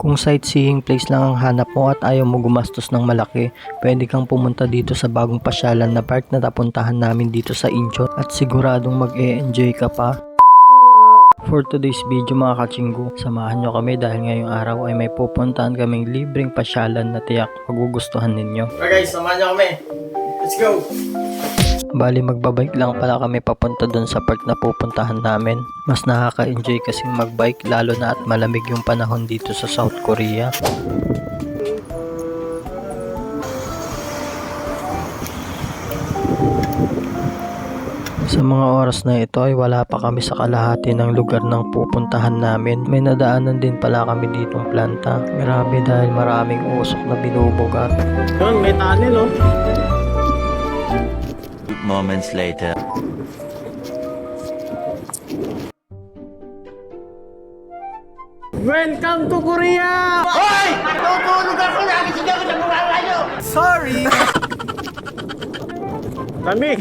Kung sightseeing place lang ang hanap mo at ayaw mo gumastos ng malaki, pwede kang pumunta dito sa bagong pasyalan na park na napuntahan namin dito sa Incheon at siguradong mag-e-enjoy ka pa. For today's video mga kachinggo, samahan nyo kami dahil ngayong araw ay may pupuntahan kaming libreng pasyalan na tiyak magugustuhan ninyo. Okay guys, samahan nyo kami. Let's go! Bali magbabike lang pala kami papunta dun sa park na pupuntahan namin. Mas nakaka-enjoy kasing magbike lalo na at malamig yung panahon dito sa South Korea. Sa mga oras na ito ay wala pa kami sa kalahati ng lugar ng pupuntahan namin. May nadaanan din pala kami ditong planta. Grabe dahil maraming usok na binubugat. Yun, may tunnel oh. Moments later. Welcome to Korea! Hoy! Tutulog ako! Nakisigaw ko sa bunganga nyo! Sorry! Lamig!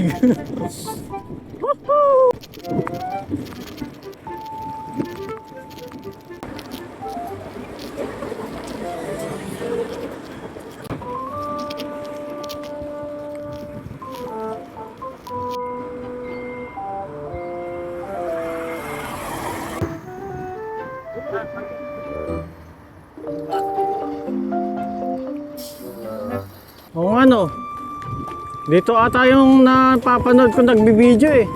Oo ano, dito ata yung napapanood ko nagbibideo eh.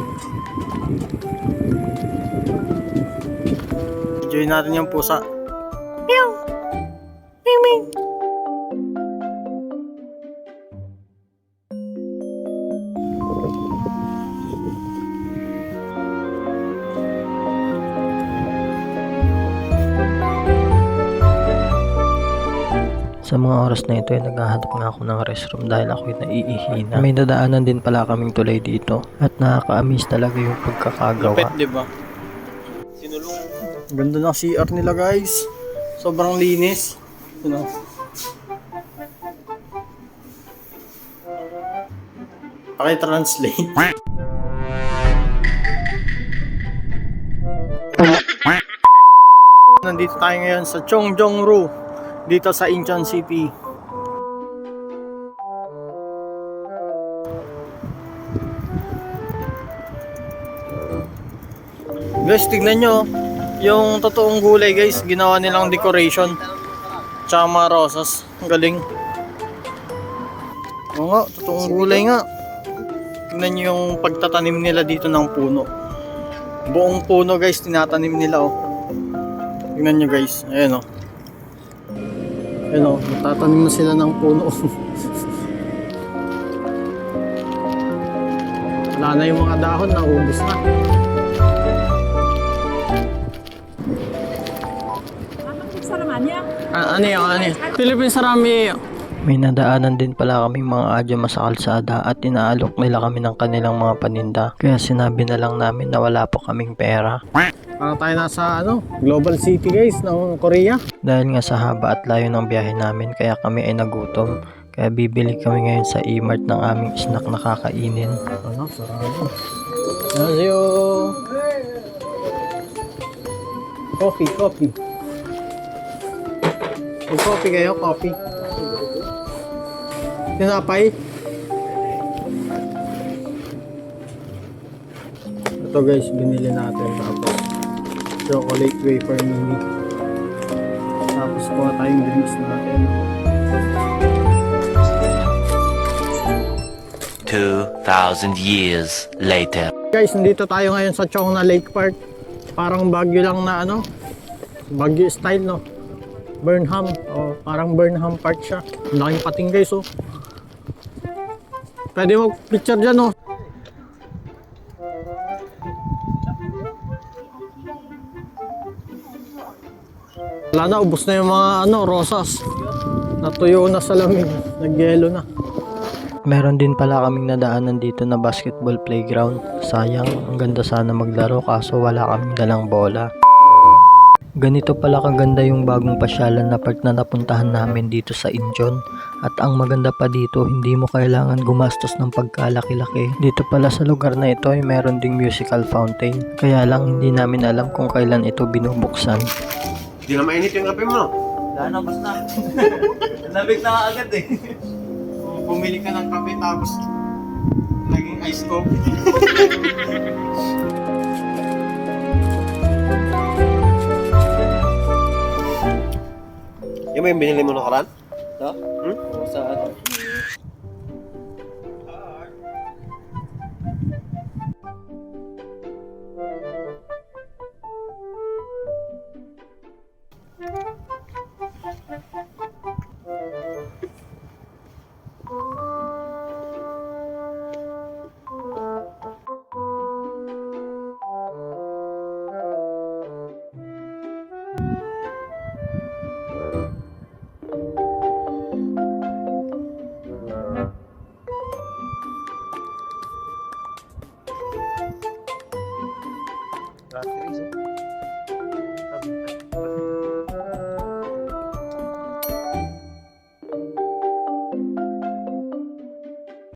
Enjoy natin yung pusa. Meow! Ming ming! Sa mga oras na ito ay naghahanap nga ako ng restroom dahil ako'y naiihina. May nadaanan din pala kaming tulay dito at nakaka-amaze talaga yung pagkakagawa. Lupit, diba? Sinulong. Ganda ng CR nila guys. Sobrang linis. You know. Paki-translate. Nandito tayo ngayon sa Chongjongru dito sa Incheon City. Guys, tignan nyo yung totoong gulay guys, ginawa nilang decoration tsaka mga rosas. Ang galing. Oo nga, totoong gulay nga. Tignan nyo yung pagtatanim nila dito ng puno. Buong puno guys, tinatanim nila oh. Tignan nyo guys, ayan oh. Ayan o, natatanim na sila ng puno. Wala na yung mga dahon, naubos na. Ano yun? Ano yun? Philippine Sarami. May nadaanan din pala kaming mga adyama sa kalsada at inaalok nila kami ng kanilang mga paninda. Kaya sinabi na lang namin na wala po kaming pera. Para tayo nasa Global City guys ng Korea. Dahil nga sa haba at layo ng biyahe namin kaya kami ay nagutom. Kaya bibili kami ngayon sa E-Mart ng aming snack na kakainin. Ano? Sarado. Anasyo! Coffee. Mag-coffee kayo, coffee. Tinapay. Ito guys, binili natin. Tapos chocolate wafer mini. Tapos kuha tayong drinks natin. 2,000 years later. Guys, nandito tayo ngayon sa Chongna Lake Park. Parang Baguio lang na Baguio style no. Burnham. O parang Burnham Park siya. Laking pating guys oh. Pwede mag picture dyan oh. Wala na, ubos na yung mga rosas. Natuyo na sa lamig. Nagyelo na. Meron din pala kaming nadaanan dito na basketball playground. Sayang, ang ganda sana maglaro kaso wala kaming dalang bola. Ganito pala kaganda yung bagong pasyalan na park na napuntahan namin dito sa Incheon. At ang maganda pa dito, hindi mo kailangan gumastos ng pagkalaki-laki. Dito pala sa lugar na ito ay meron ding musical fountain. Kaya lang hindi namin alam kung kailan ito binubuksan. Hindi na mainit yung kape mo. Gana, basta. Lamig na nga agad eh. Bumili ka ng kape tapos naging ice coffee. Yan ba yung binili mo nakaraan? Ito? Hmm? Sa ano?